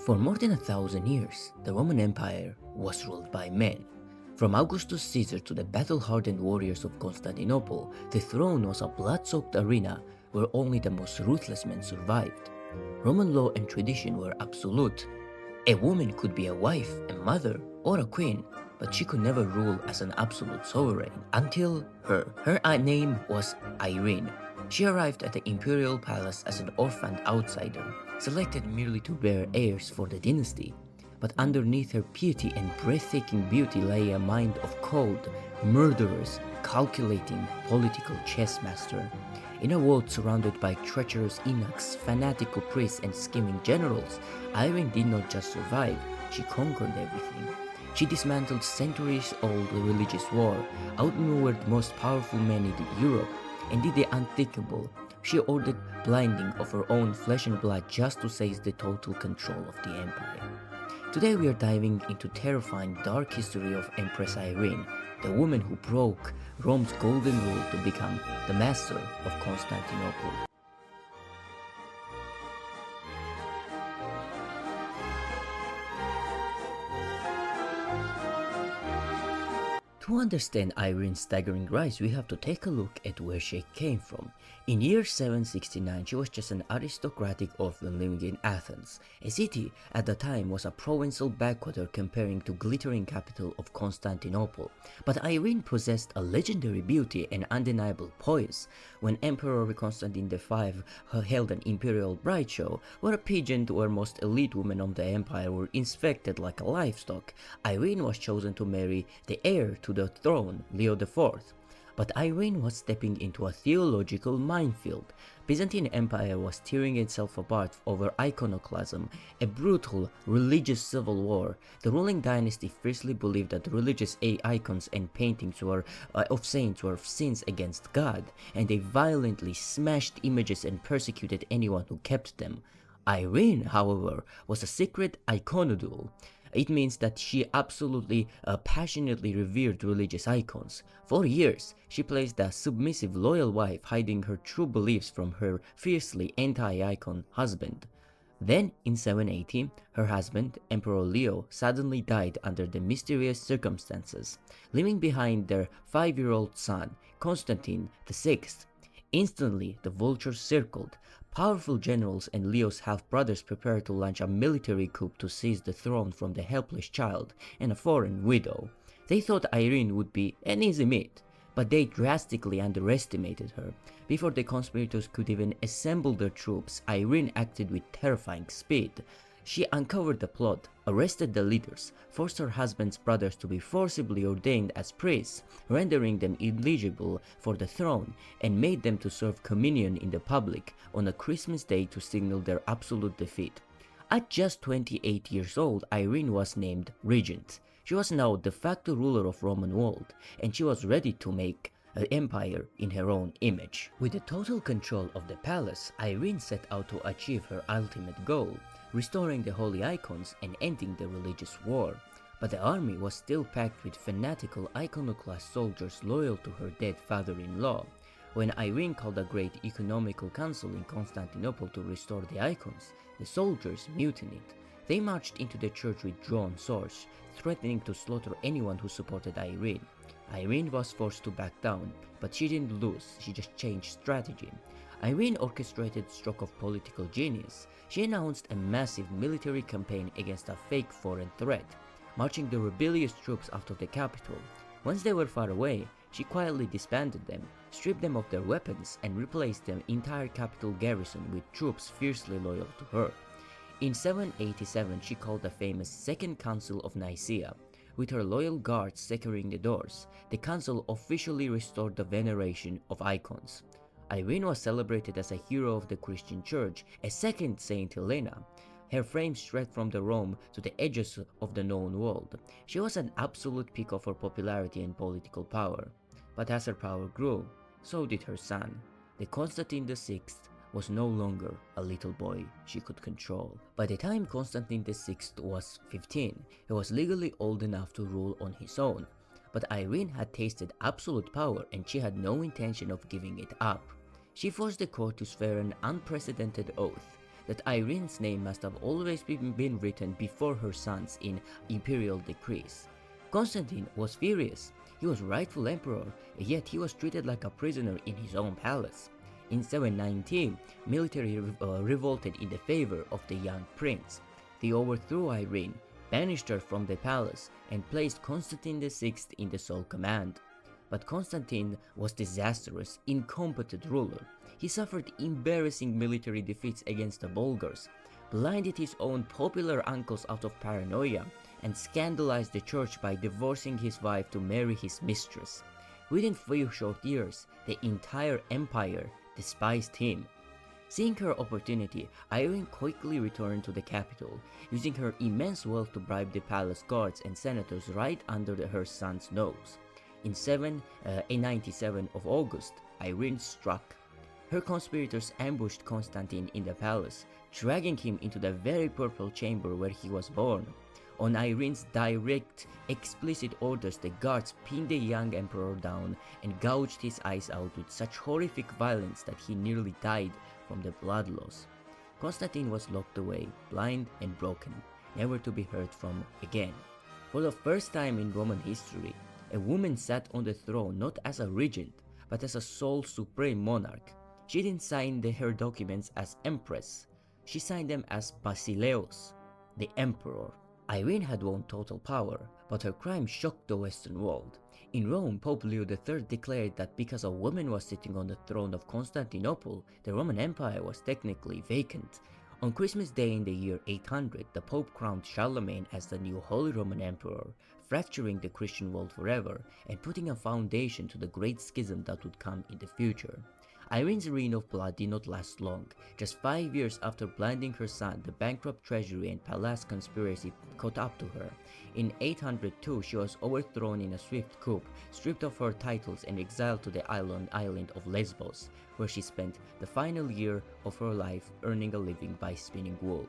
For more than 1,000 years, the Roman Empire was ruled by men. From Augustus Caesar to the battle-hardened warriors of Constantinople, the throne was a blood-soaked arena where only the most ruthless men survived. Roman law and tradition were absolute. A woman could be a wife, a mother, or a queen, but she could never rule as an absolute sovereign until her. Her name was Irene. She arrived at the imperial palace as an orphaned outsider, selected merely to bear heirs for the dynasty. But underneath her piety and breathtaking beauty lay a mind of cold, murderous, calculating political chess master. In a world surrounded by treacherous eunuchs, fanatical priests, and scheming generals, Irene did not just survive, she conquered everything. She dismantled centuries-old religious war, outmaneuvered the most powerful men in Europe, and did the unthinkable. She ordered blinding of her own flesh and blood just to seize the total control of the empire. Today we are diving into terrifying dark history of Empress Irene, the woman who broke Rome's golden rule to become the master of Constantinople. To understand Irene's staggering rise, we have to take a look at where she came from. In year 769, she was just an aristocratic orphan living in Athens. A city at the time was a provincial backwater comparing to glittering capital of Constantinople. But Irene possessed a legendary beauty and undeniable poise. When Emperor Constantine V held an imperial bride show, where a pageant where most elite women of the empire were inspected like livestock, Irene was chosen to marry the heir to the throne, Leo IV. But Irene was stepping into a theological minefield. Byzantine Empire was tearing itself apart over iconoclasm, a brutal religious civil war. The ruling dynasty fiercely believed that religious icons and paintings of saints were sins against God, and they violently smashed images and persecuted anyone who kept them. Irene, however, was a secret iconodule. It means that she absolutely passionately revered religious icons. For years, she played the submissive loyal wife, hiding her true beliefs from her fiercely anti-icon husband. Then, in 780, her husband, Emperor Leo, suddenly died under the mysterious circumstances, leaving behind their 5-year-old son, Constantine VI. Instantly, the vultures circled. Powerful generals and Leo's half-brothers prepared to launch a military coup to seize the throne from the helpless child and a foreign widow. They thought Irene would be an easy meat, but they drastically underestimated her. Before the conspirators could even assemble their troops, Irene acted with terrifying speed. She uncovered the plot, arrested the leaders, forced her husband's brothers to be forcibly ordained as priests, rendering them ineligible for the throne, and made them to serve communion in the public on a Christmas day to signal their absolute defeat. At just 28 years old, Irene was named regent. She was now de facto ruler of Roman world, and she was ready to make an empire in her own image. With the total control of the palace, Irene set out to achieve her ultimate goal, restoring the holy icons and ending the religious war. But the army was still packed with fanatical iconoclast soldiers loyal to her dead father-in-law. When Irene called a great economical council in Constantinople to restore the icons, the soldiers mutinied. They marched into the church with drawn swords, threatening to slaughter anyone who supported Irene. Irene was forced to back down, but she didn't lose, she just changed strategy. Irene orchestrated a stroke of political genius. She announced a massive military campaign against a fake foreign threat, marching the rebellious troops out of the capital. Once they were far away, she quietly disbanded them, stripped them of their weapons, and replaced the entire capital garrison with troops fiercely loyal to her. In 787, she called the famous Second Council of Nicaea. With her loyal guards securing the doors, the council officially restored the veneration of icons. Irene was celebrated as a hero of the Christian Church, a second Saint Helena. Her fame spread from the Rome to the edges of the known world. She was an absolute peak of her popularity and political power. But as her power grew, so did her son. The Constantine VI was no longer a little boy she could control. By the time Constantine VI was 15, he was legally old enough to rule on his own. But Irene had tasted absolute power and she had no intention of giving it up. She forced the court to swear an unprecedented oath. that Irene's name must have always been written before her son's in imperial decrees. Constantine was furious. He was rightful emperor, yet he was treated like a prisoner in his own palace. In 719, military revolted in the favor of the young prince. They overthrew Irene, banished her from the palace, and placed Constantine VI in the sole command. But Constantine was disastrous, incompetent ruler. He suffered embarrassing military defeats against the Bulgars, blinded his own popular uncles out of paranoia, and scandalized the church by divorcing his wife to marry his mistress. Within few short years, the entire empire despised him. Seeing her opportunity, Irene quickly returned to the capital, using her immense wealth to bribe the palace guards and senators right under her son's nose. In 797 of August, Irene struck. Her conspirators ambushed Constantine in the palace, dragging him into the very purple chamber where he was born. On Irene's direct, explicit orders, the guards pinned the young emperor down and gouged his eyes out with such horrific violence that he nearly died from the blood loss. Constantine was locked away, blind and broken, never to be heard from again. For the first time in Roman history, a woman sat on the throne not as a regent, but as a sole supreme monarch. She didn't sign her documents as Empress. She signed them as Basileus, the emperor. Irene had won total power, but her crime shocked the Western world. In Rome, Pope Leo III declared that because a woman was sitting on the throne of Constantinople, the Roman Empire was technically vacant. On Christmas Day in the year 800, the Pope crowned Charlemagne as the new Holy Roman Emperor, fracturing the Christian world forever and putting a foundation to the great schism that would come in the future. Irene's reign of blood did not last long. Just 5 years after blinding her son, the bankrupt treasury and palace conspiracy caught up to her. In 802, she was overthrown in a swift coup, stripped of her titles and exiled to the island of Lesbos, where she spent the final year of her life earning a living by spinning wool.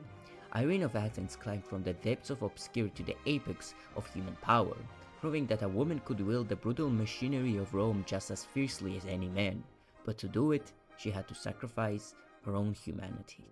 Irene of Athens climbed from the depths of obscurity to the apex of human power, proving that a woman could wield the brutal machinery of Rome just as fiercely as any man. But to do it, she had to sacrifice her own humanity.